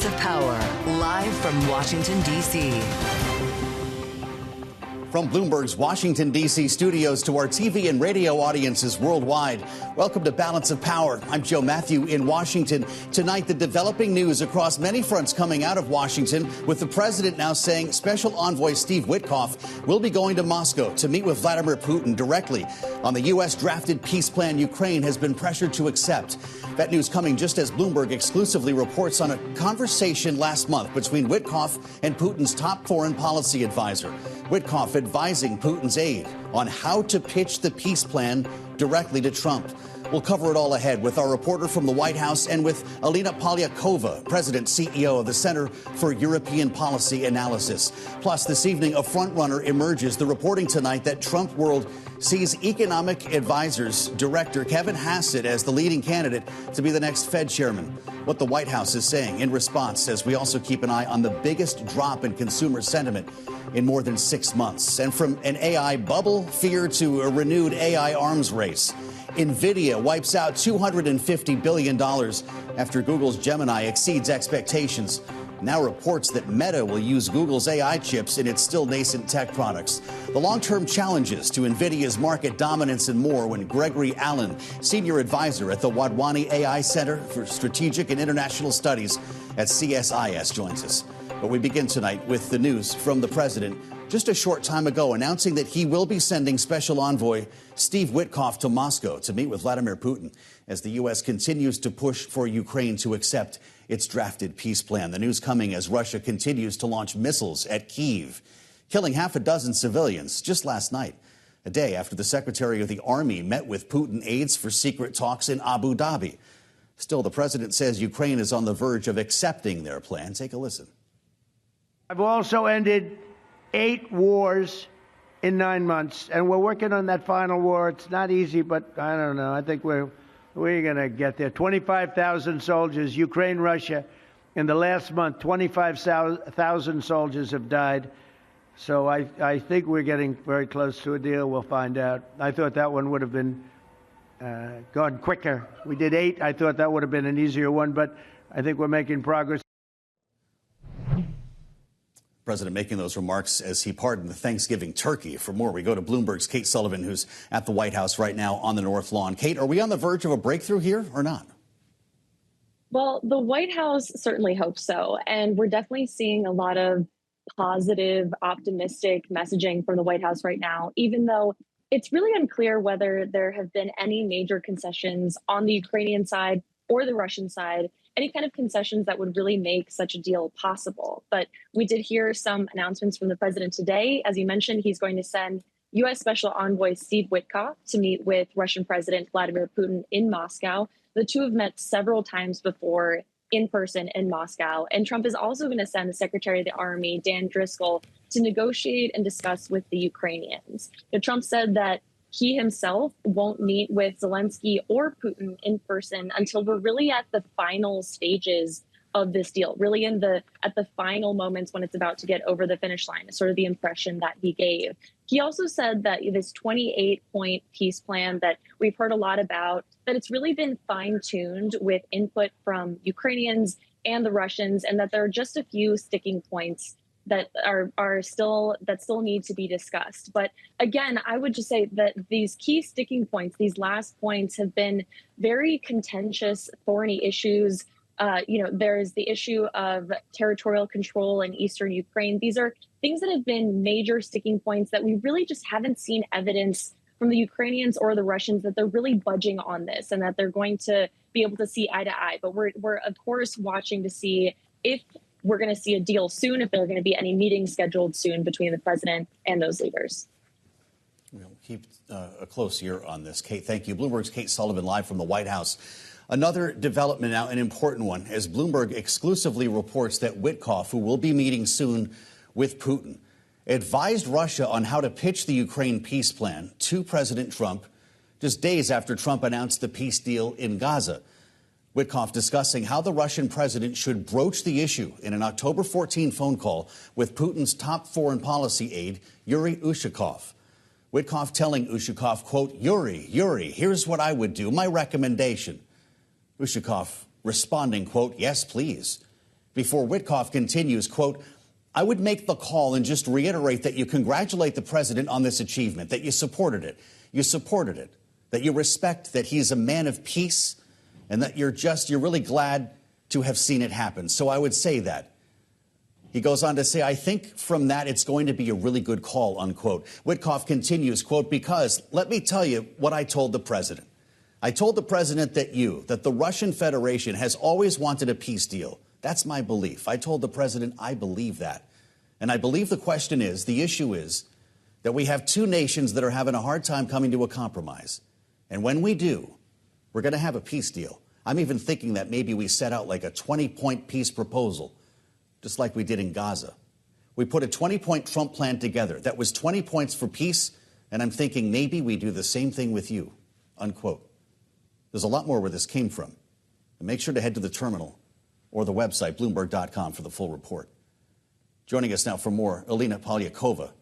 Balance of Power, live from Washington, D.C. From Bloomberg's Washington, D.C. studios to our TV and radio audiences worldwide, welcome to Balance of Power. I'm Joe Matthew in Washington. Tonight, the developing news across many fronts coming out of Washington, with the president now saying Special Envoy Steve Witkoff will be going to Moscow to meet with Vladimir Putin directly on the U.S. drafted peace plan Ukraine has been pressured to accept. That news coming just as Bloomberg exclusively reports on a conversation last month between Witkoff and Putin's top foreign policy advisor. Witkoff advising Putin's aide on how to pitch the peace plan directly to Trump. We'll cover it all ahead with our reporter from the White House and with Alina Polyakova, President CEO of the Center for European Policy Analysis. Plus, this evening, a frontrunner emerges. The reporting tonight that Trump World sees Economic Advisors Director Kevin Hassett as the leading candidate to be the next Fed chairman. What the White House is saying in response, as we also keep an eye on the biggest drop in consumer sentiment in more than 6 months. And from an AI bubble fear to a renewed AI arms race. Nvidia wipes out $250 billion after Google's Gemini exceeds expectations. Now reports that Meta will use Google's AI chips in its still nascent tech products. The long-term challenges to Nvidia's market dominance and more when Gregory Allen, senior advisor at the Wadhwani AI Center for Strategic and International Studies at CSIS, joins us. But we begin tonight with the news from the president just a short time ago announcing that he will be sending Special Envoy Steve Witkoff to Moscow to meet with Vladimir Putin as the U.S. continues to push for Ukraine to accept its drafted peace plan. The news coming as Russia continues to launch missiles at Kyiv, killing half a dozen civilians just last night, a day after the Secretary of the Army met with Putin aides for secret talks in Abu Dhabi. Still, the president says Ukraine is on the verge of accepting their plan. Take a listen. I've also ended 8 wars in 9 months, and we're working on that final war. It's not easy, but I don't know. I think we're going to get there. 25,000 soldiers, Ukraine, Russia. In the last month, 25,000 soldiers have died. So I think we're getting very close to a deal. We'll find out. I thought that one would have been gone quicker. We did 8. I thought that would have been an easier one, but I think we're making progress. President making those remarks as he pardoned the Thanksgiving turkey. For more, we go to Bloomberg's Kate Sullivan, who's at the White House right now on the North Lawn. Kate, are we on the verge of a breakthrough here or not? Well, the White House certainly hopes so. And we're definitely seeing a lot of positive, optimistic messaging from the White House right now, even though it's really unclear whether there have been any major concessions on the Ukrainian side or the Russian side, any kind of concessions that would really make such a deal possible. But we did hear some announcements from the president today. As you mentioned, he's going to send U.S. Special Envoy Steve Witkoff to meet with Russian President Vladimir Putin in Moscow. The two have met several times before in person in Moscow. And Trump is also going to send the Secretary of the Army, Dan Driscoll, to negotiate and discuss with the Ukrainians. Now, Trump said that he himself won't meet with Zelensky or Putin in person until we're really at the final stages of this deal, really at the final moments when it's about to get over the finish line, is sort of the impression that he gave. He also said that this 28-point peace plan that we've heard a lot about, that it's really been fine-tuned with input from Ukrainians and the Russians, and that there are just a few sticking points that still need to be discussed. But again, I would just say that these key sticking points, these last points, have been very contentious, thorny issues. There's the issue of territorial control in eastern Ukraine. These are things that have been major sticking points that we really just haven't seen evidence from the Ukrainians or the Russians that they're really budging on this and that they're going to be able to see eye to eye. But we're of course watching to see if we're going to see a deal soon, if there are going to be any meetings scheduled soon between the president and those leaders. We'll keep a close ear on this. Kate, thank you. Bloomberg's Kate Sullivan live from the White House. Another development now, an important one, as Bloomberg exclusively reports that Witkoff, who will be meeting soon with Putin, advised Russia on how to pitch the Ukraine peace plan to President Trump just days after Trump announced the peace deal in Gaza. Witkoff discussing how the Russian president should broach the issue in an October 14 phone call with Putin's top foreign policy aide, Yuri Ushakov. Witkoff telling Ushakov, quote, Yuri, here's what I would do, my recommendation. Ushakov responding, quote, yes, please. before Witkoff continues, quote, I would make the call and just reiterate that you congratulate the president on this achievement, that you supported it. You supported it, that you respect that he's a man of peace and that you're really glad to have seen it happen. So I would say that. He goes on to say, I think from that it's going to be a really good call, unquote. Witkoff continues, quote, because let me tell you what I told the president. I told the president that the Russian Federation has always wanted a peace deal. That's my belief. I told the president I believe that. And I believe the issue is that we have two nations that are having a hard time coming to a compromise. And when we do, we're going to have a peace deal. I'm even thinking that maybe we set out like a 20-point peace proposal, just like we did in Gaza. We put a 20-point Trump plan together. That was 20 points for peace, and I'm thinking maybe we do the same thing with you, unquote. There's a lot more where this came from. And make sure to head to the terminal or the website, Bloomberg.com, for the full report. Joining us now for more, Alina Polyakova,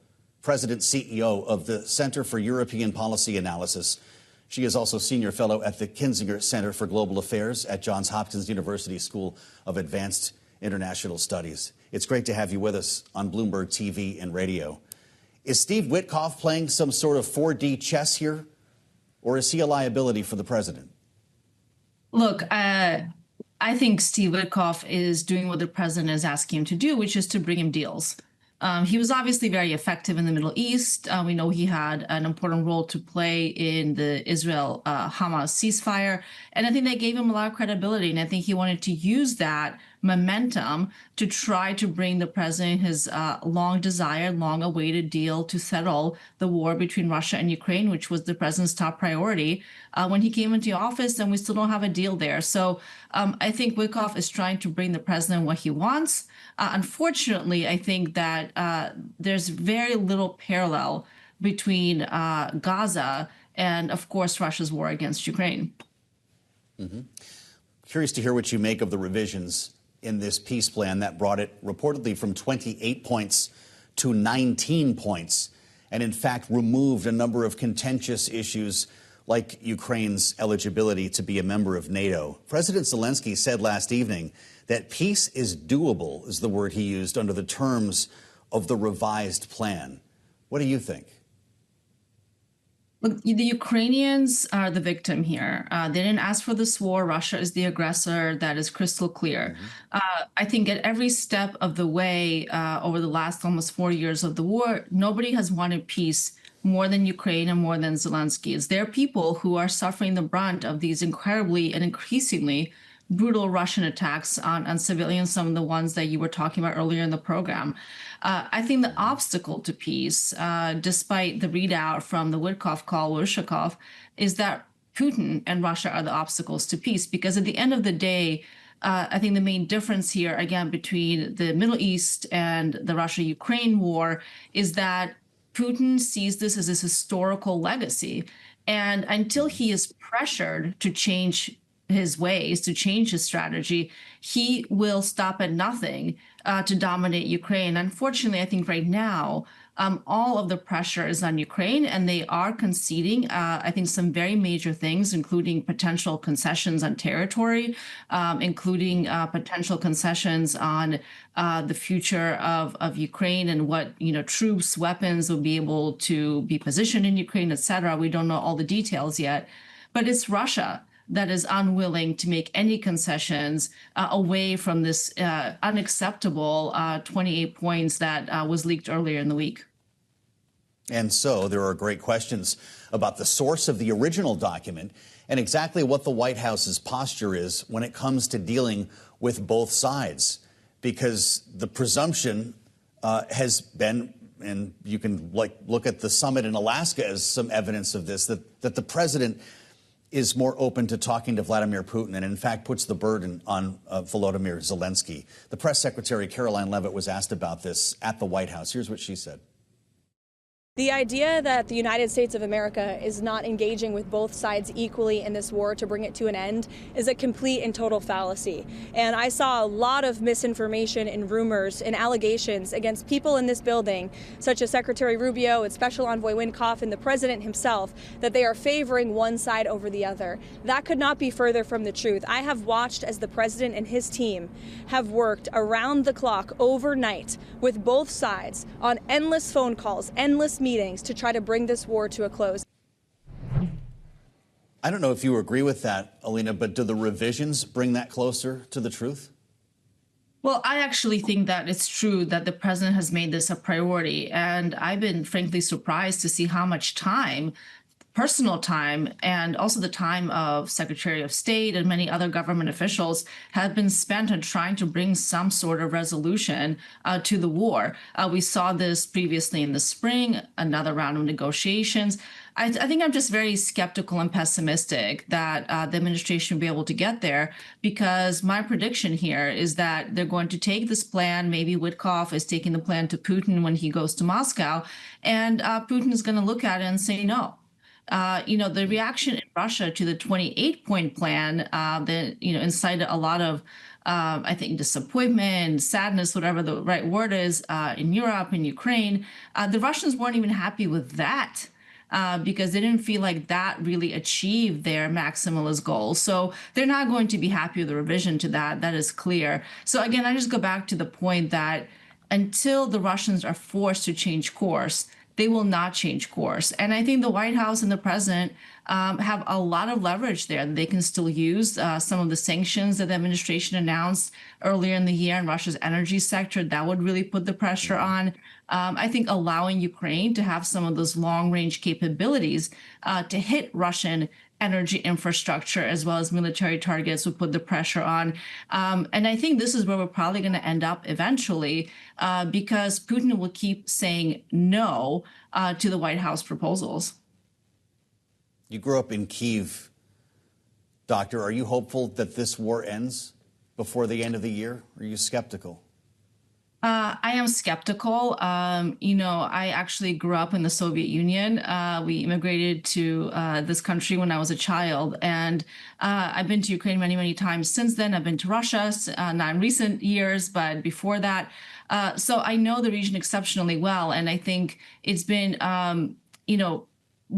President CEO of the Center for European Policy Analysis. She is also senior fellow at the Kinzinger Center for Global Affairs at Johns Hopkins University School of Advanced International Studies. It's great to have you with us on Bloomberg TV and radio. Is Steve Witkoff playing some sort of 4D chess here, or is he a liability for the president? Look, I think Steve Witkoff is doing what the president is asking him to do, which is to bring him deals. He was obviously very effective in the Middle East. We know he had an important role to play in the Israel-Hamas ceasefire. And I think that gave him a lot of credibility. And I think he wanted to use that momentum to try to bring the president his long-desired, long-awaited deal to settle the war between Russia and Ukraine, which was the president's top priority when he came into office, and we still don't have a deal there. So I think Witkoff is trying to bring the president what he wants. Unfortunately, I think that there's very little parallel between Gaza and, of course, Russia's war against Ukraine. Mm-hmm. Curious to hear what you make of the revisions in this peace plan that brought it reportedly from 28 points to 19 points, and in fact removed a number of contentious issues like Ukraine's eligibility to be a member of NATO. President Zelensky said last evening that peace is doable, is the word he used, under the terms of the revised plan. What do you think? Look, the Ukrainians are the victim here. They didn't ask for this war. Russia is the aggressor. That is crystal clear. Mm-hmm. I think at every step of the way over the last almost 4 years of the war, nobody has wanted peace more than Ukraine and more than Zelensky. It's their people who are suffering the brunt of these incredibly and increasingly brutal Russian attacks on civilians, some of the ones that you were talking about earlier in the program. I think the obstacle to peace, despite the readout from the Witkoff call, Witkoff, is that Putin and Russia are the obstacles to peace. Because at the end of the day, I think the main difference here, again, between the Middle East and the Russia-Ukraine war is that Putin sees this as his historical legacy. And until he is pressured to change his ways, to change his strategy, he will stop at nothing to dominate Ukraine. Unfortunately, I think right now, all of the pressure is on Ukraine, and they are conceding, I think, some very major things, including potential concessions on territory, including potential concessions on the future of Ukraine and what, troops, weapons will be able to be positioned in Ukraine, et cetera. We don't know all the details yet, but it's Russia that is unwilling to make any concessions away from this unacceptable 28 points that was leaked earlier in the week. And so there are great questions about the source of the original document and exactly what the White House's posture is when it comes to dealing with both sides. Because the presumption has been, and you can look at the summit in Alaska as some evidence of this, that the president is more open to talking to Vladimir Putin and, in fact, puts the burden on Volodymyr Zelensky. The press secretary, Caroline Leavitt, was asked about this at the White House. Here's what she said. The idea that the United States of America is not engaging with both sides equally in this war to bring it to an end is a complete and total fallacy. And I saw a lot of misinformation and rumors and allegations against people in this building, such as Secretary Rubio and Special Envoy Witkoff and the president himself, that they are favoring one side over the other. That could not be further from the truth. I have watched as the president and his team have worked around the clock overnight with both sides on endless phone calls, endless meetings to try to bring this war to a close. I don't know if you agree with that, Alina, but do the revisions bring that closer to the truth? Well, I actually think that it's true that the president has made this a priority. And I've been frankly surprised to see how much time, personal time, and also the time of Secretary of State and many other government officials have been spent on trying to bring some sort of resolution to the war. We saw this previously in the spring, another round of negotiations. I think I'm just very skeptical and pessimistic that the administration will be able to get there, because my prediction here is that they're going to take this plan. Maybe Witkoff is taking the plan to Putin when he goes to Moscow, and Putin is going to look at it and say no. The reaction in Russia to the 28-point plan that, incited a lot of, I think, disappointment, sadness, whatever the right word is, in Europe, in Ukraine. The Russians weren't even happy with that because they didn't feel like that really achieved their maximalist goals. So they're not going to be happy with the revision to that. That is clear. So again, I just go back to the point that until the Russians are forced to change course, they will not change course. And I think the White House and the president have a lot of leverage there. They can still use some of the sanctions that the administration announced earlier in the year in Russia's energy sector. That would really put the pressure on. I think allowing Ukraine to have some of those long-range capabilities to hit Russian energy infrastructure as well as military targets would put the pressure on. And I think this is where we're probably going to end up eventually because Putin will keep saying no to the White House proposals. You grew up in Kyiv, Doctor. Are you hopeful that this war ends before the end of the year? Or are you skeptical? I am skeptical. I actually grew up in the Soviet Union. We immigrated to this country when I was a child, and I've been to Ukraine many, many times since then. I've been to Russia, not in recent years, but before that. So I know the region exceptionally well, and I think it's been,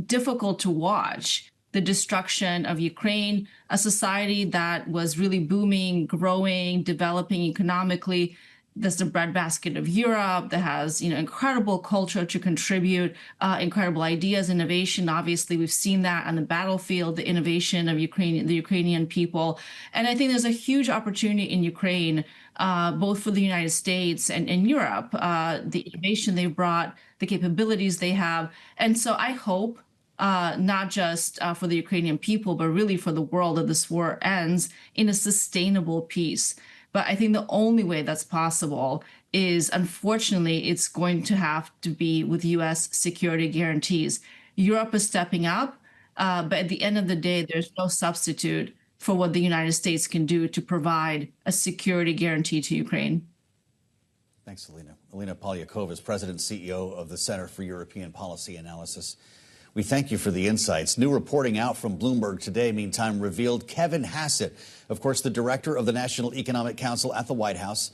difficult to watch the destruction of Ukraine, a society that was really booming, growing, developing economically. That's the breadbasket of Europe, that has, incredible culture to contribute, incredible ideas, innovation. Obviously, we've seen that on the battlefield, the innovation of the Ukrainian people. And I think there's a huge opportunity in Ukraine, both for the United States and in Europe, the innovation they brought, the capabilities they have. And so I hope not just for the Ukrainian people, but really for the world, that this war ends in a sustainable peace. But I think the only way that's possible is, unfortunately, it's going to have to be with U.S. security guarantees. Europe is stepping up, but at the end of the day, there's no substitute for what the United States can do to provide a security guarantee to Ukraine. Thanks, Alina. Alina Polyakova is President and CEO of the Center for European Policy Analysis. We thank you for the insights. New reporting out from Bloomberg today, meantime, revealed Kevin Hassett, of course, the director of the National Economic Council at the White House,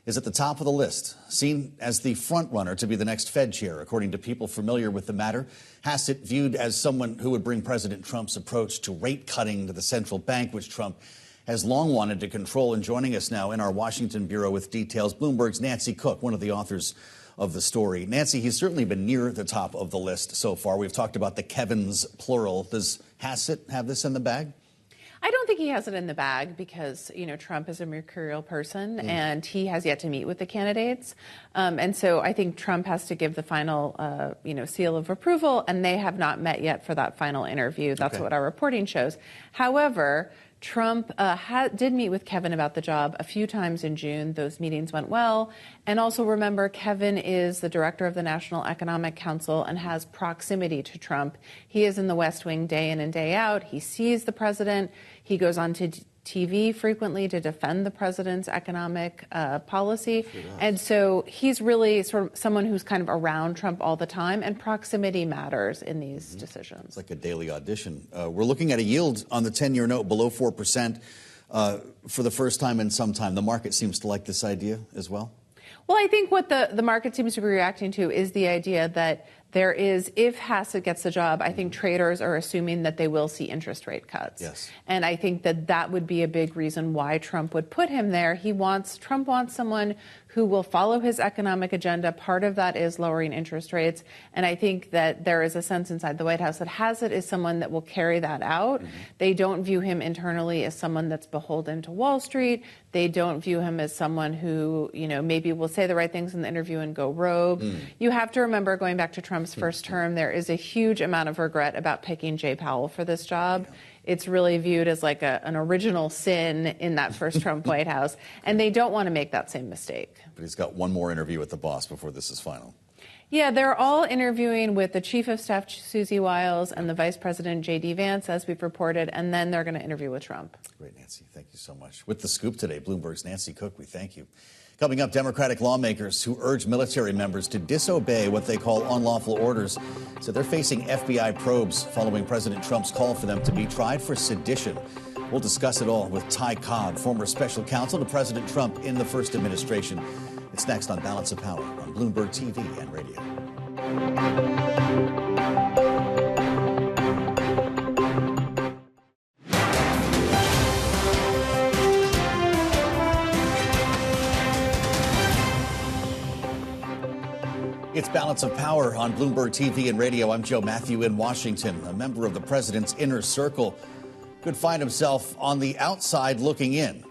is at the top of the list, seen as the frontrunner to be the next Fed chair. According to people familiar with the matter, Hassett viewed as someone who would bring President Trump's approach to rate cutting to the central bank, which Trump has long wanted to control. And joining us now in our Washington bureau with details, Bloomberg's Nancy Cook, one of the authors of the story. Nancy, he's certainly been near the top of the list so far. We've talked about the Kevins, plural. Does Hassett have this in the bag? I don't think he has it in the bag because, Trump is a mercurial person and he has yet to meet with the candidates. And so I think Trump has to give the final, seal of approval, and they have not met yet for that final interview. That's what our reporting shows. However, Trump did meet with Kevin about the job a few times in June. Those meetings went well. And also remember, Kevin is the director of the National Economic Council and has proximity to Trump. He is in the West Wing day in and day out. He sees the president. He goes on to TV frequently to defend the president's economic policy. And so he's really sort of someone who's kind of around Trump all the time, and proximity matters in these decisions. It's like a daily audition. We're looking at a yield on the 10-year note below 4% for the first time in some time. The market seems to like this idea as well. Well, I think what the market seems to be reacting to is the idea that there is, if Hassett gets the job, I think traders are assuming that they will see interest rate cuts. Yes. And I think that that would be a big reason why Trump would put him there. Trump wants someone who will follow his economic agenda. Part of that is lowering interest rates. And I think that there is a sense inside the White House that Hassett is someone that will carry that out. They don't view him internally as someone that's beholden to Wall Street. They don't view him as someone who, maybe will say the right things in the interview and go rogue. You have to remember, going back to Trump's first term, there is a huge amount of regret about picking Jay Powell for this job. It's really viewed as like an original sin in that first Trump White House, and they don't want to make that same mistake. But he's got one more interview with the boss before this is final. Yeah, they're all interviewing with the Chief of Staff, Susie Wiles, and the Vice President, J.D. Vance, as we've reported, and then they're going to interview with Trump. Great, Nancy. Thank you so much. With the scoop today, Bloomberg's Nancy Cook, we thank you. Coming up, Democratic lawmakers who urge military members to disobey what they call unlawful orders. So they're facing FBI probes following President Trump's call for them to be tried for sedition. We'll discuss it all with Ty Cobb, former special counsel to President Trump in the first administration. It's next on Balance of Power on Bloomberg TV and radio. It's Balance of Power on Bloomberg TV and radio. I'm Joe Matthew in Washington. A member of the president's inner circle could find himself on the outside looking in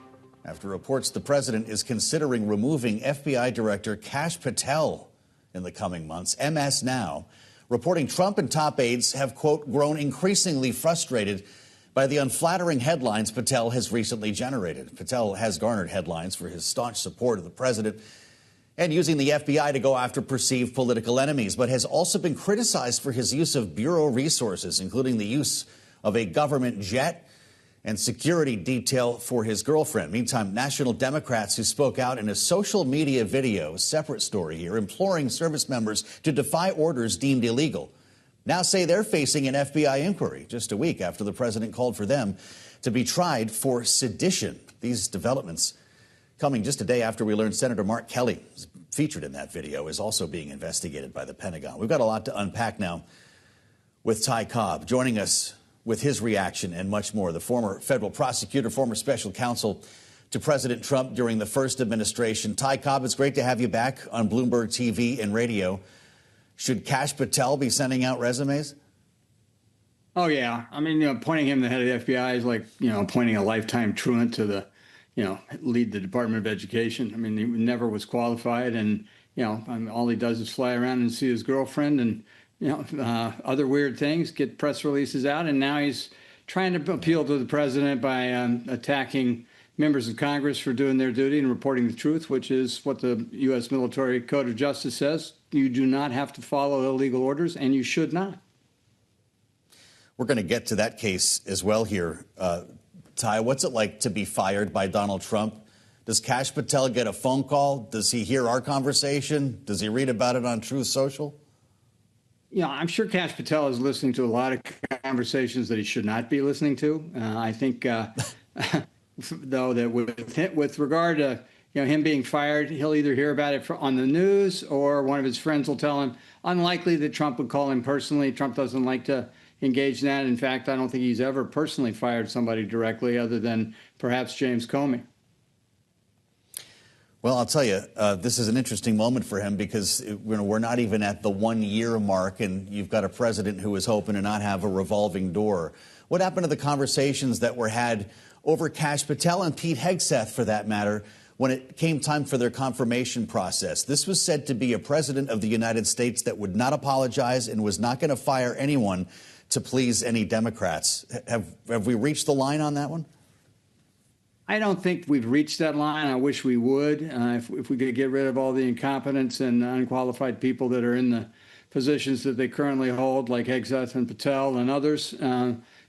after reports the president is considering removing FBI Director Kash Patel in the coming months. MS Now reporting Trump and top aides have, quote, grown increasingly frustrated by the unflattering headlines Patel has recently generated. Patel has garnered headlines for his staunch support of the president and using the FBI to go after perceived political enemies, but has also been criticized for his use of bureau resources, including the use of a government jet and security detail for his girlfriend. Meantime, national Democrats who spoke out in a social media video, a separate story here, imploring service members to defy orders deemed illegal, now say they're facing an FBI inquiry just a week after the president called for them to be tried for sedition. These developments coming just a day after we learned Senator Mark Kelly, featured in that video, is also being investigated by the Pentagon. We've got a lot to unpack now with Ty Cobb, joining us with his reaction and much more. The former federal prosecutor, former special counsel to President Trump during the first administration. Ty Cobb, it's great to have you back on Bloomberg TV and radio. Should Kash Patel be sending out resumes? Oh, yeah. I mean, appointing him the head of the FBI is like, appointing a lifetime truant to the lead the Department of Education. I mean, he never was qualified, and all he does is fly around and see his girlfriend, and other weird things, get press releases out, and now he's trying to appeal to the president by attacking members of Congress for doing their duty and reporting the truth, which is what the U.S. Military Code of Justice says. You do not have to follow illegal orders, and you should not. We're going to get to that case as well here. Ty, what's it like to be fired by Donald Trump? Does Kash Patel get a phone call? Does he hear our conversation? Does he read about it on Truth Social? I'm sure Kash Patel is listening to a lot of conversations that he should not be listening to. I think, though, that with regard to him being fired, he'll either hear about it on the news or one of his friends will tell him. Unlikely that Trump would call him personally. Trump doesn't like to engage in that. In fact, I don't think he's ever personally fired somebody directly other than perhaps James Comey. Well, I'll tell you, this is an interesting moment for him because we're not even at the 1 year mark, and you've got a president who is hoping to not have a revolving door. What happened to the conversations that were had over Kash Patel and Pete Hegseth, for that matter, when it came time for their confirmation process? This was said to be a president of the United States that would not apologize and was not going to fire anyone to please any Democrats. Have we reached the line on that one? I don't think we've reached that line. I wish we would. If we could get rid of all the incompetents and unqualified people that are in the positions that they currently hold, like Hegseth and Patel and others,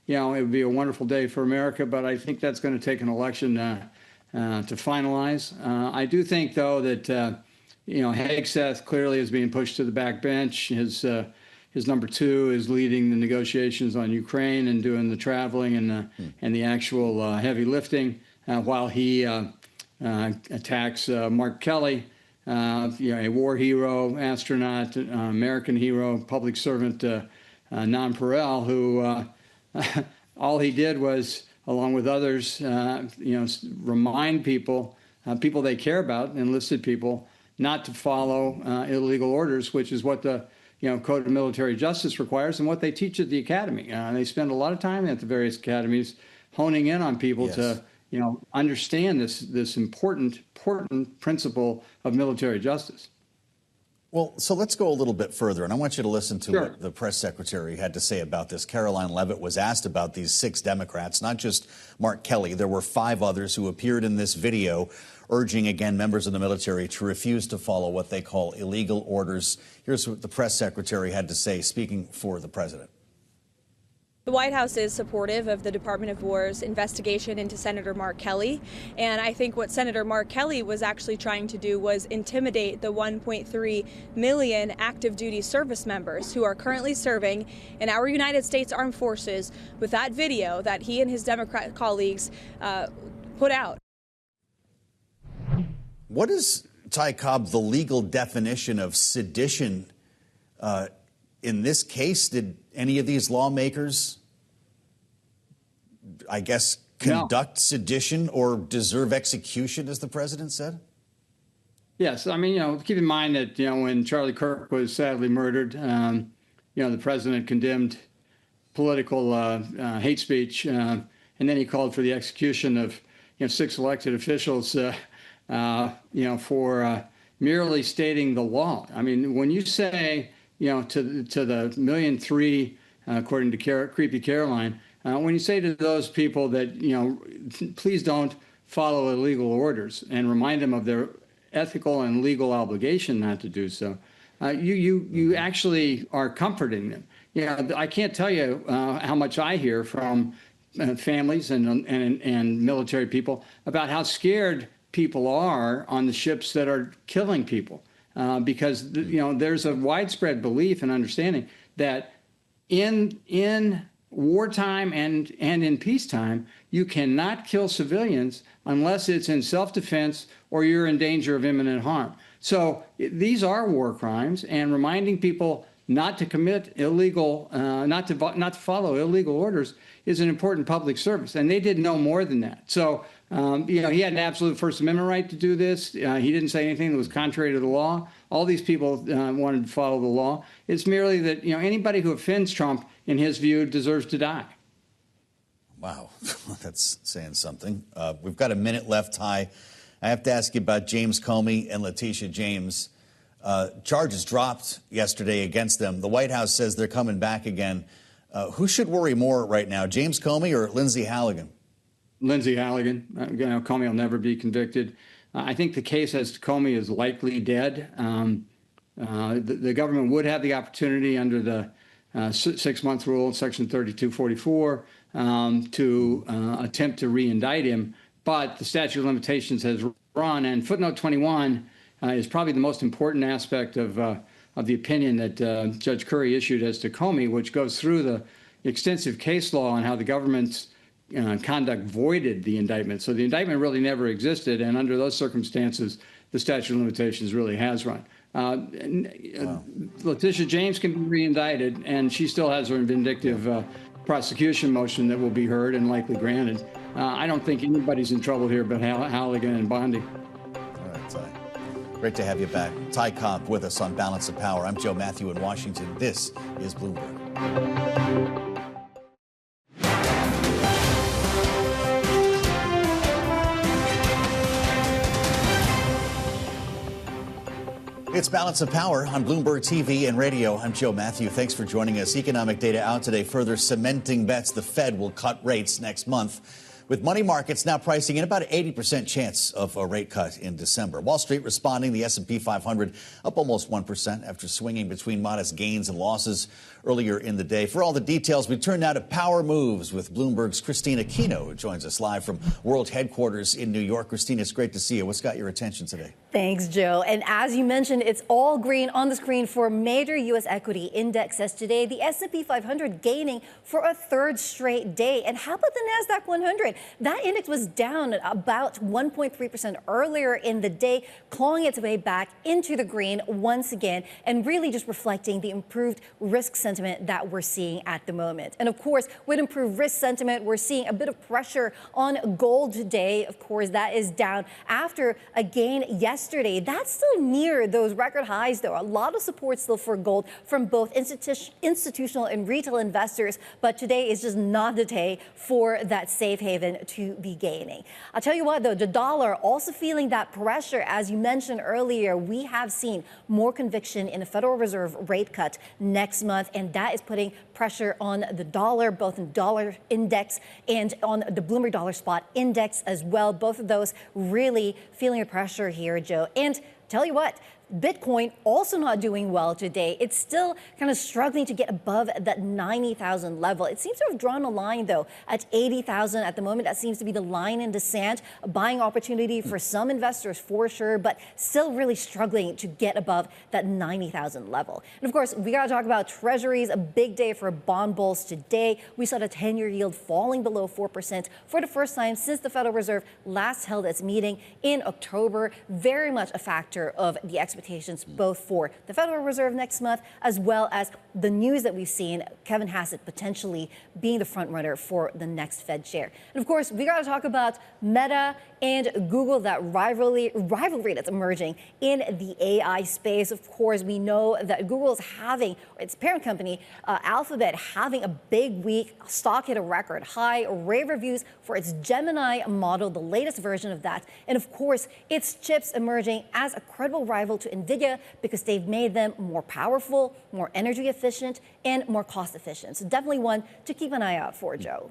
it would be a wonderful day for America, but I think that's going to take an election to finalize. I do think, though, that Hassett clearly is being pushed to the back bench. His number two is leading the negotiations on Ukraine and doing the traveling and the actual heavy lifting, while he attacks Mark Kelly, a war hero, astronaut, American hero, public servant, nonpareil, who all he did was, along with others, remind people they care about, enlisted people, not to follow illegal orders, which is what the Code of Military Justice requires and what they teach at the academy. They spend a lot of time at the various academies honing in on people to understand this important principle of military justice. Well, so let's go a little bit further, and I want you to listen to what the press secretary had to say about this. Caroline Leavitt was asked about these 6 Democrats, not just Mark Kelly. There were 5 others who appeared in this video urging, again, members of the military to refuse to follow what they call illegal orders. Here's what the press secretary had to say, speaking for the president. The White House is supportive of the Department of War's investigation into Senator Mark Kelly, and I think what Senator Mark Kelly was actually trying to do was intimidate the 1.3 million active duty service members who are currently serving in our United States Armed Forces with that video that he and his Democrat colleagues put out. What is, Ty Cobb, the legal definition of sedition in this case? Did any of these lawmakers, I guess, conduct sedition or deserve execution, as the president said? Yes. I mean, keep in mind that, when Charlie Kirk was sadly murdered, the president condemned political hate speech, and then he called for the execution of, 6 elected officials, for merely stating the law. I mean, when you say, to the 1.3 million, according to Creepy Caroline, when you say to those people that, please don't follow illegal orders and remind them of their ethical and legal obligation not to do so, you actually are comforting them. I can't tell you how much I hear from families and military people about how scared people are on the ships that are killing people. Because there's a widespread belief and understanding that in wartime and in peacetime, you cannot kill civilians unless it's in self-defense or you're in danger of imminent harm. So these are war crimes, and reminding people not to commit illegal, not to follow illegal orders is an important public service, and they did no more than that. So. He had an absolute First Amendment right to do this. He didn't say anything that was contrary to the law. All these people wanted to follow the law. It's merely that, anybody who offends Trump, in his view, deserves to die. Wow, that's saying something. We've got a minute left, Ty. I have to ask you about James Comey and Letitia James. Charges dropped yesterday against them. The White House says they're coming back again. Who should worry more right now, James Comey or Lindsay Halligan? Lindsay Halligan. Comey will never be convicted. I think the case as to Comey is likely dead. The government would have the opportunity under the 6-month rule, Section 3244, to attempt to re-indict him. But the statute of limitations has run, and footnote 21 is probably the most important aspect of the opinion that Judge Curry issued as to Comey, which goes through the extensive case law on how the government's conduct voided the indictment. So the indictment really never existed, and under those circumstances, the statute of limitations really has run. Letitia James can be re-indicted, and she still has her vindictive prosecution motion that will be heard and likely granted. I don't think anybody's in trouble here but Halligan and Bondi. All right, Ty. Great to have you back. Ty Cobb with us on Balance of Power. I'm Joe Matthew in Washington. This is Bloomberg. It's Balance of Power on Bloomberg TV and radio. I'm Joe Matthew. Thanks for joining us. Economic data out today further cementing bets the Fed will cut rates next month. with money markets now pricing in about an 80% chance of a rate cut in December. Wall Street responding, the S&P 500 up almost 1% after swinging between modest gains and losses earlier in the day. For all the details, we turn now to power moves with Bloomberg's Christina Aquino, who joins us live from World Headquarters in New York. Christina, it's great to see you. What's got your attention today? Thanks, Joe. And as you mentioned, it's all green on the screen for major U.S. equity indexes today. The S&P 500 gaining for a third straight day. And how about the NASDAQ 100? That index was down about 1.3% earlier in the day, clawing its way back into the green once again, and really just reflecting the improved risk sentiment that we're seeing at the moment. And of course, with improved risk sentiment, we're seeing a bit of pressure on gold today. Of course, that is down after a gain yesterday. That's still near those record highs, though. A lot of support still for gold from both institutional and retail investors. But today is just not the day for that safe haven to be gaining. I'll tell you what, though, the dollar also feeling that pressure. As you mentioned earlier, we have seen more conviction in the Federal Reserve rate cut next month, and that is putting pressure on the dollar, both in dollar index and on the Bloomberg Dollar Spot Index as well. Both of those really feeling the pressure here, Joe. And tell you what, Bitcoin also not doing well today. It's still kind of struggling to get above that 90,000 level. It seems to have drawn a line, though, at 80,000 at the moment. That seems to be the line in the sand. A buying opportunity for some investors for sure, but still really struggling to get above that 90,000 level. And of course, we got to talk about treasuries. A big day for bond bulls today. We saw the 10-year yield falling below 4% for the first time since the Federal Reserve last held its meeting in October. Very much a factor of the expectations both for the Federal Reserve next month, as well as the news that we've seen, Kevin Hassett potentially being the front runner for the next Fed chair. And of course, we got to talk about Meta and Google, that rivalry that's emerging in the AI space. Of course, we know that Google is having, its parent company, Alphabet, having a big week. Stock hit a record high, rave reviews for its Gemini model, the latest version of that. And of course, its chips emerging as a credible rival to Nvidia because they've made them more powerful, more energy efficient, and more cost efficient. So definitely one to keep an eye out for, Joe.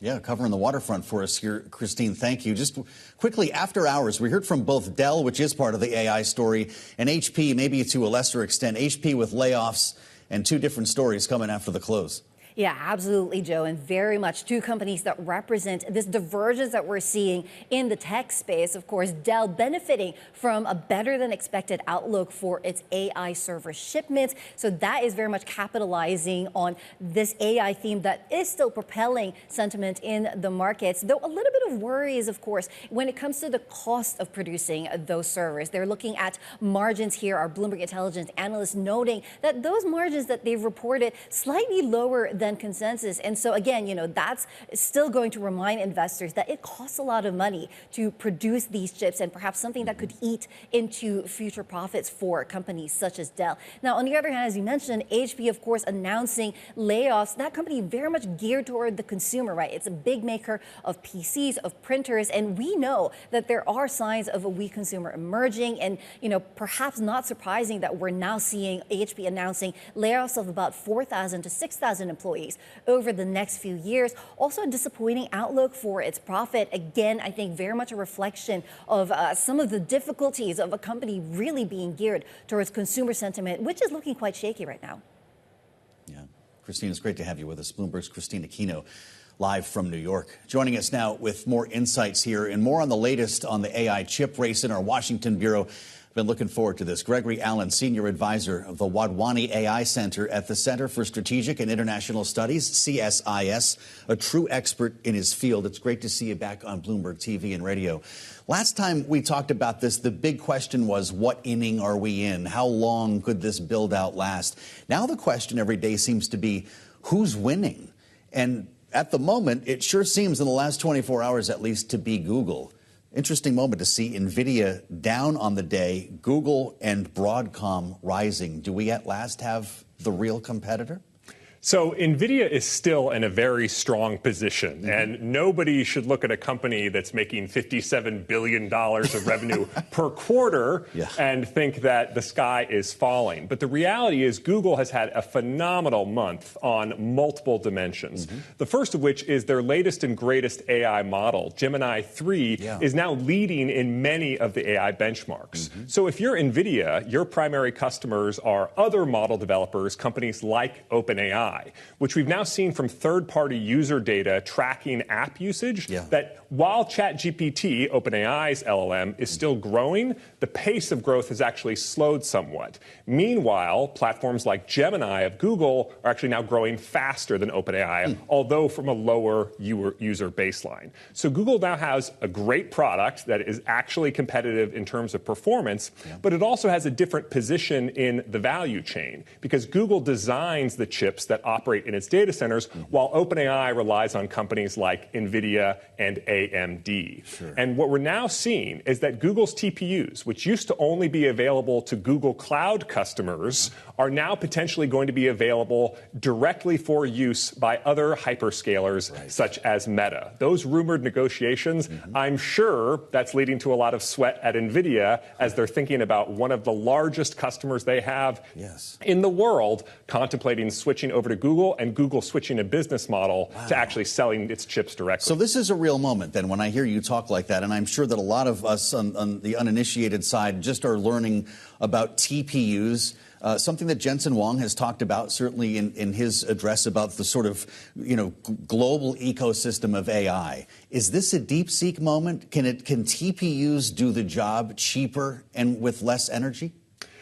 Yeah, covering the waterfront for us here, Christine. Thank you. Just quickly, after hours, we heard from both Dell, which is part of the AI story, and HP, maybe to a lesser extent. HP with layoffs and two different stories coming after the close. Yeah, absolutely, Joe, and very much two companies that represent this divergence that we're seeing in the tech space. Of course, Dell benefiting from a better than expected outlook for its AI server shipments. So that is very much capitalizing on this AI theme that is still propelling sentiment in the markets, though a little bit of worries, of course, when it comes to the cost of producing those servers. They're looking at margins here. Our Bloomberg Intelligence analysts noting that those margins that they've reported slightly lower than consensus. And so again, you know, that's still going to remind investors that it costs a lot of money to produce these chips, and perhaps something that could eat into future profits for companies such as Dell. Now, on the other hand, as you mentioned, HP, of course, announcing layoffs. That company very much geared toward the consumer, right? It's a big maker of PCs, of printers, and we know that there are signs of a weak consumer emerging, and, you know, perhaps not surprising that we're now seeing HP announcing layoffs of about 4,000 to 6,000 employees over the next few years. Also a disappointing outlook for its profit. Again, I think very much a reflection of some of the difficulties of a company really being geared towards consumer sentiment, which is looking quite shaky right now. Yeah. Christine, it's great to have you with us. Bloomberg's Christina Aquino, live from New York. Joining us now with more insights here and more on the latest on the AI chip race in our Washington bureau. Been looking forward to this. Gregory Allen, senior advisor of the Wadhwani AI Center at the Center for Strategic and International Studies, CSIS, a true expert in his field. It's great to see you back on Bloomberg TV and radio. Last time we talked about this, the big question was, what inning are we in? How long could this build out last? Now the question every day seems to be, who's winning? And at the moment, it sure seems in the last 24 hours at least to be Google. Interesting moment to see Nvidia down on the day, Google and Broadcom rising. Do we at last have the real competitor? So Nvidia is still in a very strong position, and nobody should look at a company that's making $57 billion of revenue per quarter and think that the sky is falling. But the reality is Google has had a phenomenal month on multiple dimensions. The first of which is their latest and greatest AI model, Gemini 3, is now leading in many of the AI benchmarks. So if you're Nvidia, your primary customers are other model developers, companies like OpenAI, which we've now seen from third-party user data tracking app usage, that while ChatGPT, OpenAI's LLM, is still growing, the pace of growth has actually slowed somewhat. Meanwhile, platforms like Gemini of Google are actually now growing faster than OpenAI, although from a lower user baseline. So Google now has a great product that is actually competitive in terms of performance, but it also has a different position in the value chain, because Google designs the chips that operate in its data centers, while OpenAI relies on companies like Nvidia and AMD. And what we're now seeing is that Google's TPUs, which used to only be available to Google Cloud customers, are now potentially going to be available directly for use by other hyperscalers, such as Meta. Those rumored negotiations, I'm sure that's leading to a lot of sweat at Nvidia as they're thinking about one of the largest customers they have in the world contemplating switching over to Google, and Google switching a business model to actually selling its chips directly. So this is a real moment then when I hear you talk like that, and I'm sure that a lot of us on the uninitiated side just are learning about TPUs. Something that Jensen Huang has talked about, certainly in his address, about the sort of, global ecosystem of AI. Is this a DeepSeek moment? Can TPUs do the job cheaper and with less energy?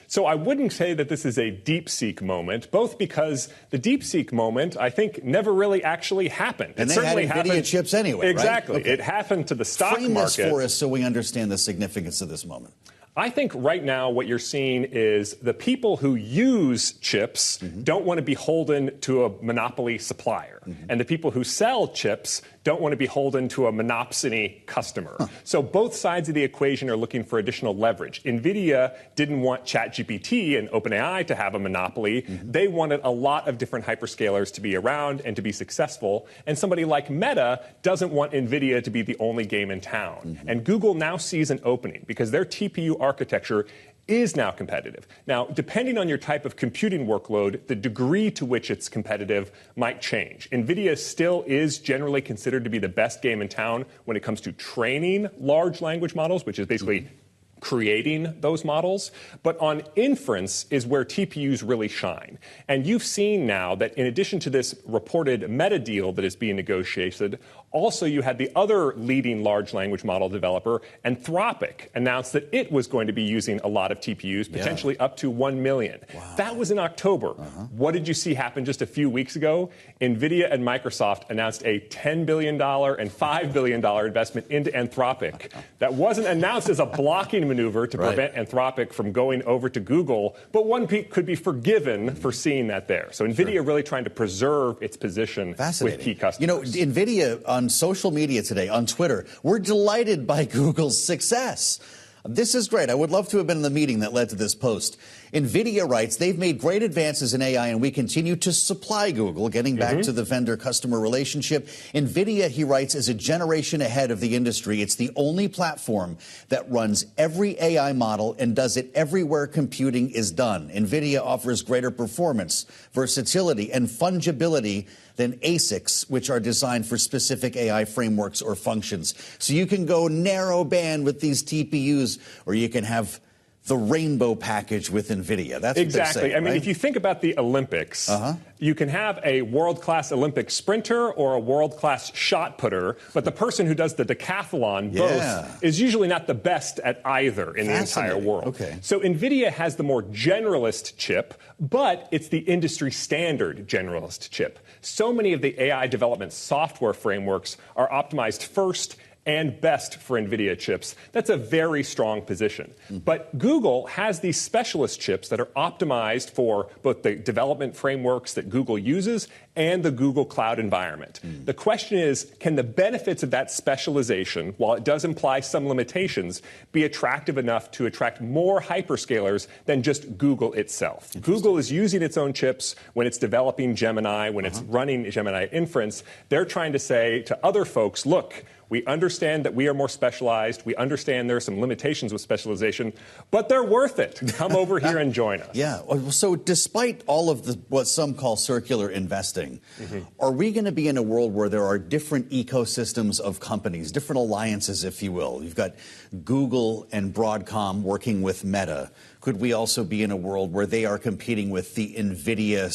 So I wouldn't say that this is a DeepSeek moment, both because the DeepSeek moment, I think, never really actually happened. And they had Nvidia chips anyway, exactly. Right? Okay. It happened to the stock market. Frame this for us so we understand the significance of this moment. I think right now what you're seeing is the people who use chips don't want to be beholden to a monopoly supplier. And the people who sell chips don't want to be beholden to a monopsony customer. So both sides of the equation are looking for additional leverage. Nvidia didn't want ChatGPT and OpenAI to have a monopoly. They wanted a lot of different hyperscalers to be around and to be successful. And somebody like Meta doesn't want Nvidia to be the only game in town. And Google now sees an opening because their TPU architecture is now competitive. Now, depending on your type of computing workload, the degree to which it's competitive might change. NVIDIA still is generally considered to be the best game in town when it comes to training large language models, which is basically creating those models. But on inference is where TPUs really shine. And you've seen now that in addition to this reported Meta deal that is being negotiated, also you had the other leading large language model developer, Anthropic, announced that it was going to be using a lot of TPUs, potentially up to 1 million. Wow. That was in October. What did you see happen just a few weeks ago? NVIDIA and Microsoft announced a $10 billion and $5 billion investment into Anthropic. That wasn't announced as a blocking maneuver to prevent Anthropic from going over to Google, but one could be forgiven for seeing that there. So NVIDIA really trying to preserve its position with key customers. You know, NVIDIA on social media today, on Twitter, we're delighted by Google's success. This is great. I would love to have been in the meeting that led to this post. NVIDIA writes, they've made great advances in AI and we continue to supply Google, getting back to the vendor-customer relationship. NVIDIA, he writes, is a generation ahead of the industry. It's the only platform that runs every AI model and does it everywhere computing is done. NVIDIA offers greater performance, versatility, and fungibility than ASICs, which are designed for specific AI frameworks or functions. So you can go narrow band with these TPUs, or you can have the rainbow package with NVIDIA. That's exactly. What they're saying, I mean, right? if you think about the Olympics, you can have a world-class Olympic sprinter or a world-class shot putter, but the person who does the decathlon both is usually not the best at either in the entire world. Okay. So NVIDIA has the more generalist chip, but it's the industry standard generalist chip. So many of the AI development software frameworks are optimized first and best for NVIDIA chips. That's a very strong position. But Google has these specialist chips that are optimized for both the development frameworks that Google uses and the Google Cloud environment. The question is, can the benefits of that specialization, while it does imply some limitations, be attractive enough to attract more hyperscalers than just Google itself? Google is using its own chips when it's developing Gemini, when it's running Gemini inference. They're trying to say to other folks, look, we understand that we are more specialized. We understand there are some limitations with specialization, but they're worth it. Come over here and join us. Yeah. So despite all of what some call circular investing, are we going to be in a world where there are different ecosystems of companies, different alliances, if you will? You've got Google and Broadcom working with Meta. Could we also be in a world where they are competing with the Nvidia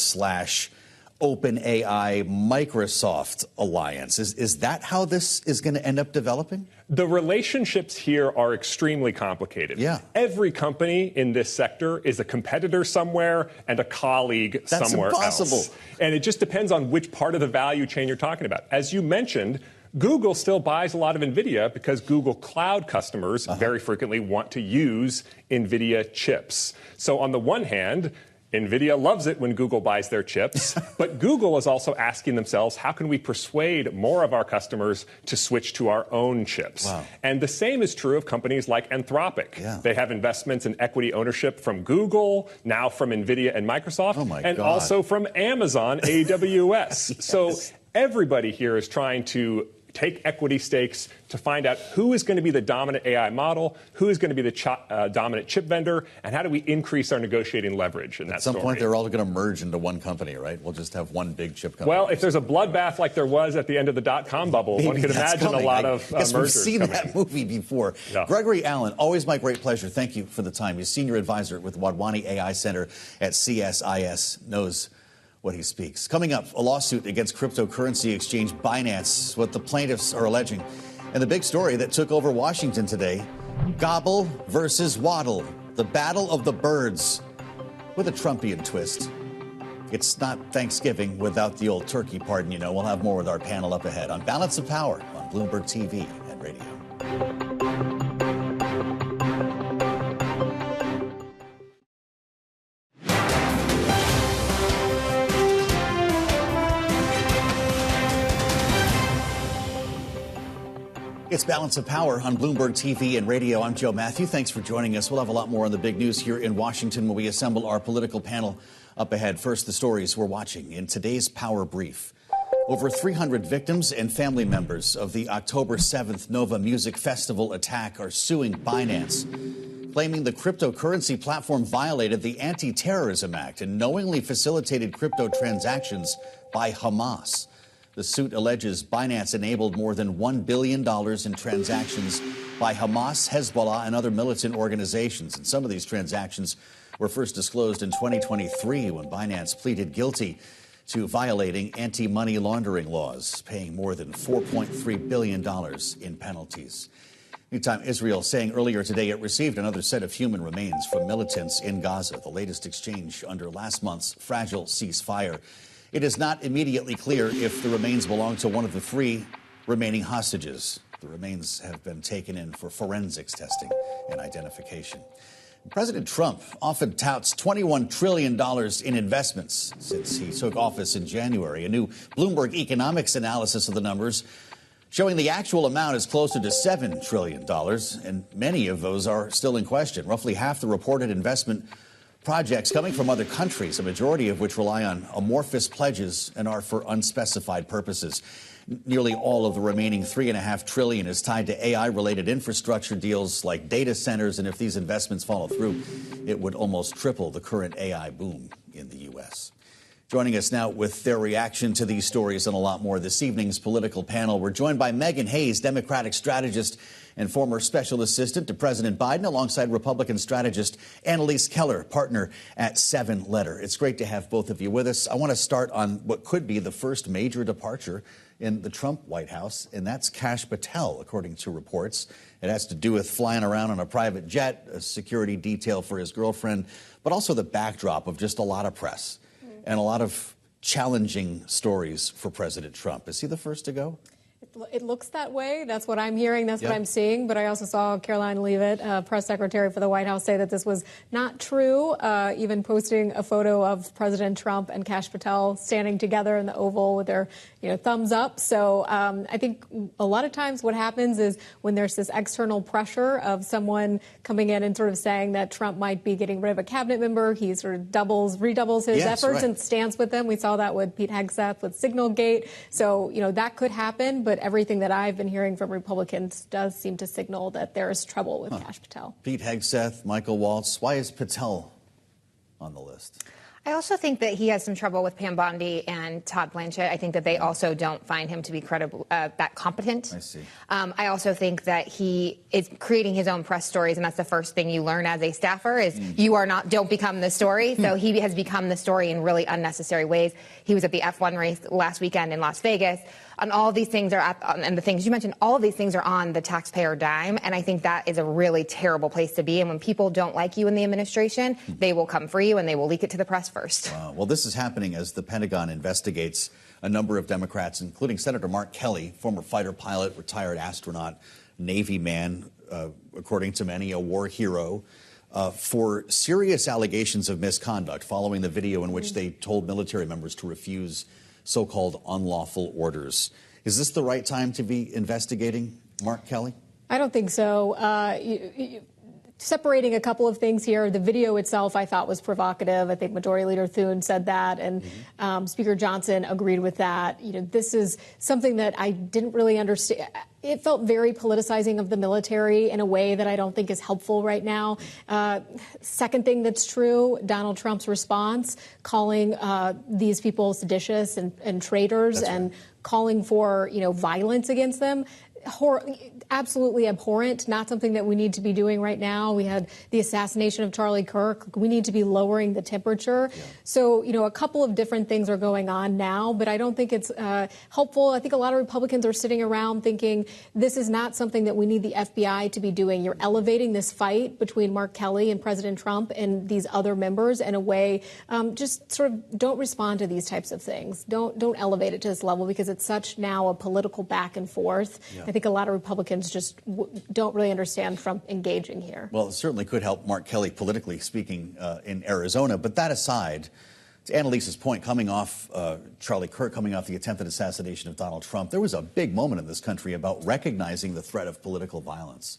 / OpenAI Microsoft alliance? Is that how this is going to end up developing? The relationships here are extremely complicated. Yeah. Every company in this sector is a competitor somewhere and a colleague somewhere impossible. else. And it just depends on which part of the value chain you're talking about. As you mentioned, Google still buys a lot of NVIDIA because Google Cloud customers very frequently want to use NVIDIA chips. So on the one hand, NVIDIA loves it when Google buys their chips, but Google is also asking themselves, how can we persuade more of our customers to switch to our own chips? Wow. And the same is true of companies like Anthropic. Yeah. They have investments in equity ownership from Google, now from NVIDIA and Microsoft, and also from Amazon AWS. So everybody here is trying to take equity stakes to find out who is going to be the dominant AI model, who is going to be the dominant chip vendor, and how do we increase our negotiating leverage in that At some story. point, they're all going to merge into one company, right? We'll just have one big chip company. Well, if there's a bloodbath like there was at the end of the dot-com bubble, one could imagine a lot of mergers we've seen coming. that movie before. Yeah. Gregory Allen, always my great pleasure. Thank you for the time. He's senior advisor with Wadhwani AI Center at CSIS, knows what he speaks. Coming up, a lawsuit against cryptocurrency exchange Binance, what the plaintiffs are alleging. And the big story that took over Washington today, gobble versus waddle, the battle of the birds, with a Trumpian twist. It's not Thanksgiving without the old turkey, pardon you know. We'll have more with our panel up ahead on Balance of Power on Bloomberg TV and radio. It's Balance of Power on Bloomberg TV and radio. I'm Joe Matthew. Thanks for joining us. We'll have a lot more on the big news here in Washington when we assemble our political panel up ahead. First, the stories we're watching in today's Power Brief. Over 300 victims and family members of the October 7th Nova Music Festival attack are suing Binance, claiming the cryptocurrency platform violated the Anti-Terrorism Act and knowingly facilitated crypto transactions by Hamas. The suit alleges Binance enabled more than $1 billion in transactions by Hamas, Hezbollah, and other militant organizations. And some of these transactions were first disclosed in 2023 when Binance pleaded guilty to violating anti-money laundering laws, paying more than $4.3 billion in penalties. Meantime, Israel saying earlier today it received another set of human remains from militants in Gaza, the latest exchange under last month's fragile ceasefire. It is not immediately clear if the remains belong to one of the 3 remaining hostages. The remains have been taken in for forensics testing and identification. President Trump often touts $21 trillion in investments since he took office in January. A new Bloomberg economics analysis of the numbers showing the actual amount is closer to $7 trillion, and many of those are still in question. Roughly half the reported investment projects coming from other countries, a majority of which rely on amorphous pledges and are for unspecified purposes. Nearly all of the remaining $3.5 trillion is tied to AI-related infrastructure deals like data centers, and if these investments follow through, it would almost triple the current AI boom in the U.S. Joining us now with their reaction to these stories and a lot more, this evening's political panel. We're joined by Megan Hayes, Democratic strategist and former special assistant to President Biden, alongside Republican strategist Annalise Keller, partner at 7 Letter. It's great to have both of you with us. I want to start on what could be the first major departure in the Trump White House, and that's Kash Patel, according to reports. It has to do with flying around on a private jet, a security detail for his girlfriend, but also the backdrop of just a lot of press and a lot of challenging stories for President Trump. Is he the first to go? It looks that way. That's what I'm hearing. That's what I'm seeing. But I also saw Caroline Leavitt, press secretary for the White House, say that this was not true, even posting a photo of President Trump and Kash Patel standing together in the Oval with their thumbs up. So I think a lot of times what happens is when there's this external pressure of someone coming in and sort of saying that Trump might be getting rid of a cabinet member, he sort of redoubles his efforts and stands with them. We saw that with Pete Hegseth with Signalgate. So, that could happen. But everything that I've been hearing from Republicans does seem to signal that there is trouble with Kash Patel. Pete Hegseth, Michael Waltz. Why is Patel on the list? I also think that he has some trouble with Pam Bondi and Todd Blanchett. I think that they also don't find him to be credible, that competent. I see. I also think that he is creating his own press stories, and that's the first thing you learn as a staffer is don't become the story. So he has become the story in really unnecessary ways. He was at the F1 race last weekend in Las Vegas. And all of these things and the things you mentioned, all of these things are on the taxpayer dime. And I think that is a really terrible place to be. And when people don't like you in the administration, they will come for you and they will leak it to the press first. Wow. Well, this is happening as the Pentagon investigates a number of Democrats, including Senator Mark Kelly, former fighter pilot, retired astronaut, Navy man, according to many, a war hero, for serious allegations of misconduct following the video in which they told military members to refuse so-called unlawful orders. Is this the right time to be investigating Mark Kelly? I don't think so. Separating a couple of things here, the video itself I thought was provocative. I think Majority Leader Thune said that, and Speaker Johnson agreed with that. This is something that I didn't really understand. It felt very politicizing of the military in a way that I don't think is helpful right now. Second thing that's true, Donald Trump's response, calling these people seditious and traitors and calling for, violence against them. Absolutely abhorrent, not something that we need to be doing right now. We had the assassination of Charlie Kirk. We need to be lowering the temperature. Yeah. So, a couple of different things are going on now, but I don't think it's helpful. I think a lot of Republicans are sitting around thinking this is not something that we need the FBI to be doing. You're elevating this fight between Mark Kelly and President Trump and these other members in a way, just sort of don't respond to these types of things. Don't elevate it to this level because it's such now a political back and forth. Yeah. I think a lot of Republicans just don't really understand Trump engaging here. Well, it certainly could help Mark Kelly politically speaking in Arizona. But that aside, to Annalise's point, coming off Charlie Kirk, coming off the attempted assassination of Donald Trump, there was a big moment in this country about recognizing the threat of political violence.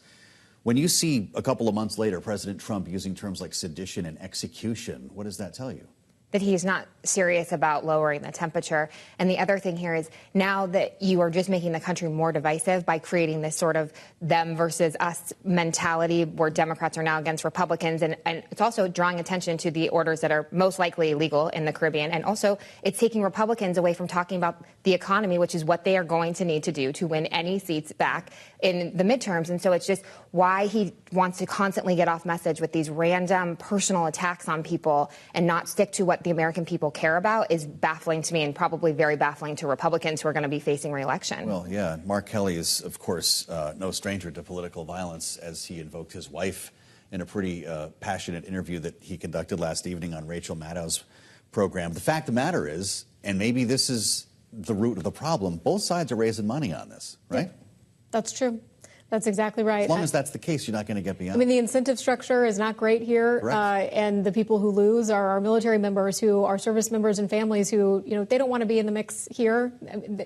When you see a couple of months later President Trump using terms like sedition and execution, what does that tell you? That he's not serious about lowering the temperature. And the other thing here is now that you are just making the country more divisive by creating this sort of them versus us mentality where Democrats are now against Republicans. And it's also drawing attention to the orders that are most likely illegal in the Caribbean. And also it's taking Republicans away from talking about the economy, which is what they are going to need to do to win any seats back in the midterms. And so it's just why he wants to constantly get off message with these random personal attacks on people and not stick to what the American people care about is baffling to me and probably very baffling to Republicans who are going to be facing re-election. Well, yeah, Mark Kelly is, of course, no stranger to political violence, as he invoked his wife in a pretty passionate interview that he conducted last evening on Rachel Maddow's program. The fact of the matter is, and maybe this is the root of the problem, both sides are raising money on this, right? Yeah, that's true. That's exactly right. As long as that's the case, you're not going to get beyond. I mean, the incentive structure is not great here, and the people who lose are our military members, who are service members and families who, they don't want to be in the mix here.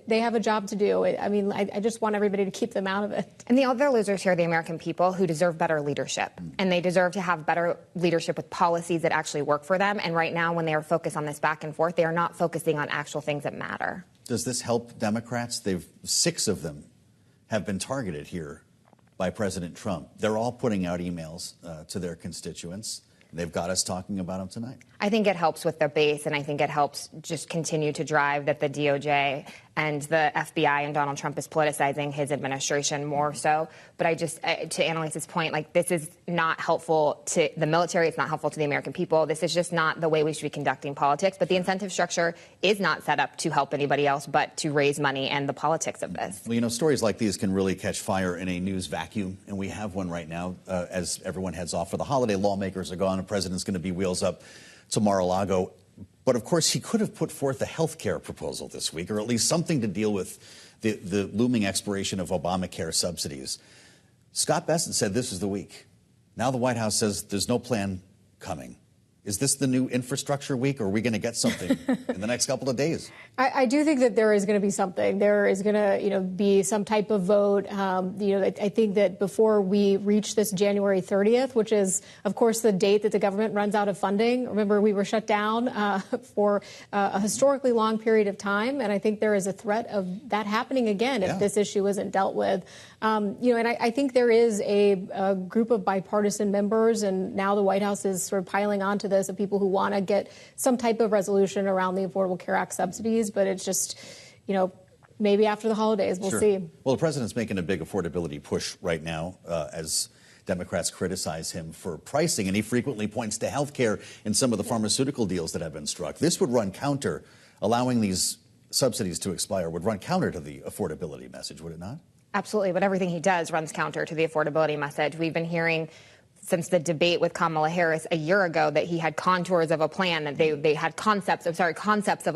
They have a job to do. I mean, I just want everybody to keep them out of it. And the other losers here are the American people who deserve better leadership, and they deserve to have better leadership with policies that actually work for them. And right now, when they are focused on this back and forth, they are not focusing on actual things that matter. Does this help Democrats? 6 of them have been targeted here by President Trump. They're all putting out emails to their constituents. They've got us talking about them tonight. I think it helps with the base, and I think it helps just continue to drive that the DOJ and the FBI and Donald Trump is politicizing his administration more so. But I just, to Annalise's point, this is not helpful to the military. It's not helpful to the American people. This is just not the way we should be conducting politics. But the incentive structure is not set up to help anybody else, but to raise money and the politics of this. Well, stories like these can really catch fire in a news vacuum, and we have one right now as everyone heads off for the holiday. Lawmakers are gone. The president's going to be wheels up to Mar-a-Lago. But of course, he could have put forth a health care proposal this week, or at least something to deal with the looming expiration of Obamacare subsidies. Scott Bessent said this is the week. Now the White House says there's no plan coming. Is this the new infrastructure week, or are we going to get something in the next couple of days? I do think that there is going to be something. There is going to, be some type of vote. I think that before we reach this January 30th, which is, of course, the date that the government runs out of funding. Remember, we were shut down for a historically long period of time, and I think there is a threat of that happening again if this issue isn't dealt with. And I think there is a group of bipartisan members, and now the White House is sort of piling onto this, of people who want to get some type of resolution around the Affordable Care Act subsidies. But it's just, maybe after the holidays, we'll see. Well, the president's making a big affordability push right now as Democrats criticize him for pricing, and he frequently points to health care and some of the pharmaceutical deals that have been struck. This would run counter, allowing these subsidies to expire would run counter to the affordability message, would it not? Absolutely, but everything he does runs counter to the affordability message. We've been hearing since the debate with Kamala Harris a year ago that he had contours of a plan, that they had concepts of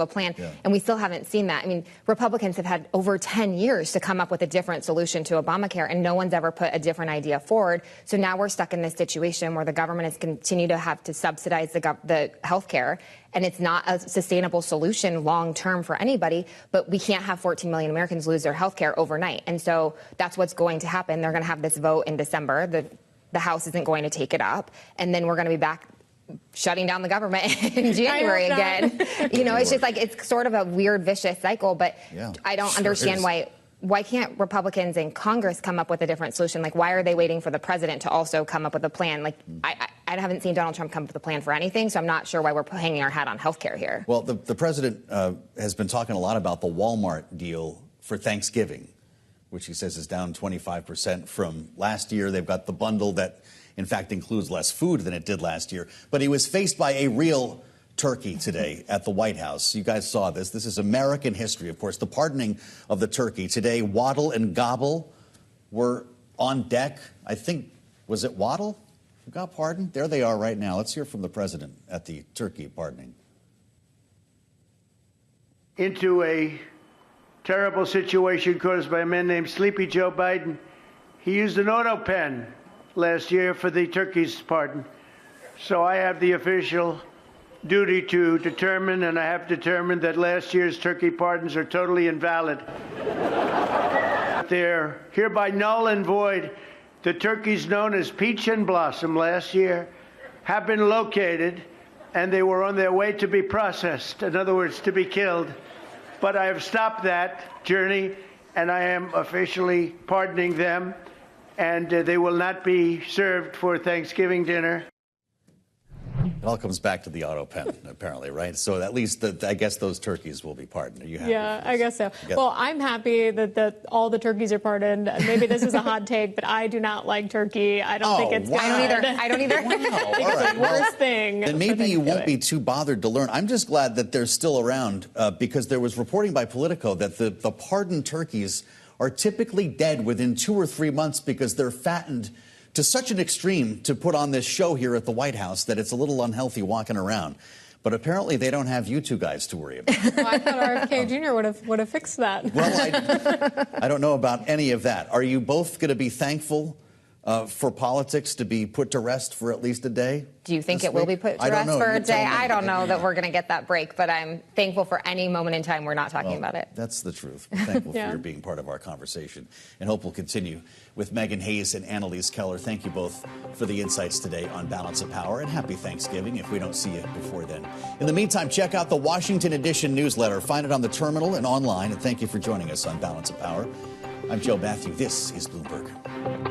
a plan, and we still haven't seen that. I mean, Republicans have had over 10 years to come up with a different solution to Obamacare, and no one's ever put a different idea forward. So now we're stuck in this situation where the government has continued to have to subsidize the health care, and it's not a sustainable solution long term for anybody, but we can't have 14 million Americans lose their health care overnight. And so that's what's going to happen. They're going to have this vote in December. The House isn't going to take it up, and then we're going to be back shutting down the government in January again. It's just like it's sort of a weird, vicious cycle, but I don't understand why can't Republicans in Congress come up with a different solution? Like, why are they waiting for the president to also come up with a plan? Like, I haven't seen Donald Trump come up with a plan for anything, so I'm not sure why we're hanging our hat on health care here. Well, the president has been talking a lot about the Walmart deal for Thanksgiving, which he says is down 25% from last year. They've got the bundle that, in fact, includes less food than it did last year. But he was faced by a real turkey today at the White House. You guys saw this. This is American history, of course, the pardoning of the turkey. Today, Waddle and Gobble were on deck. I think, was it Waddle who got pardoned? There they are right now. Let's hear from the president at the turkey pardoning. Into a terrible situation caused by a man named Sleepy Joe Biden. He used an auto pen last year for the turkey's pardon. So I have the official duty to determine, and I have determined that last year's turkey pardons are totally invalid. They're hereby null and void. The turkeys known as Peach and Blossom last year have been located, and they were on their way to be processed, in other words, to be killed. But I have stopped that journey, and I am officially pardoning them, and they will not be served for Thanksgiving dinner. It all comes back to the auto pen, apparently, right? So at least, I guess, those turkeys will be pardoned. Are you happy? Yeah, I guess so. Well, I'm happy that all the turkeys are pardoned. Maybe this is a hot take, but I do not like turkey. I don't think it's good. I don't either. Wow. It's the worst thing. Then maybe you won't be too bothered to learn. I'm just glad that they're still around because there was reporting by Politico that the pardoned turkeys are typically dead within 2 or 3 months because they're fattened to such an extreme to put on this show here at the White House that it's a little unhealthy walking around. But apparently they don't have you two guys to worry about. Well, I thought RFK Jr. would have fixed that. Well, I don't know about any of that. Are you both going to be thankful for politics to be put to rest for at least a day? Do you think it will be put to rest for a day? I don't know that we're going to get that break, but I'm thankful for any moment in time we're not talking about it. That's the truth. We're thankful for your being part of our conversation, and hope we'll continue with Megan Hayes and Annalise Keller. Thank you both for the insights today on Balance of Power, and happy Thanksgiving if we don't see you before then. In the meantime, check out the Washington Edition newsletter. Find it on the terminal and online, and thank you for joining us on Balance of Power. I'm Joe Matthew. This is Bloomberg.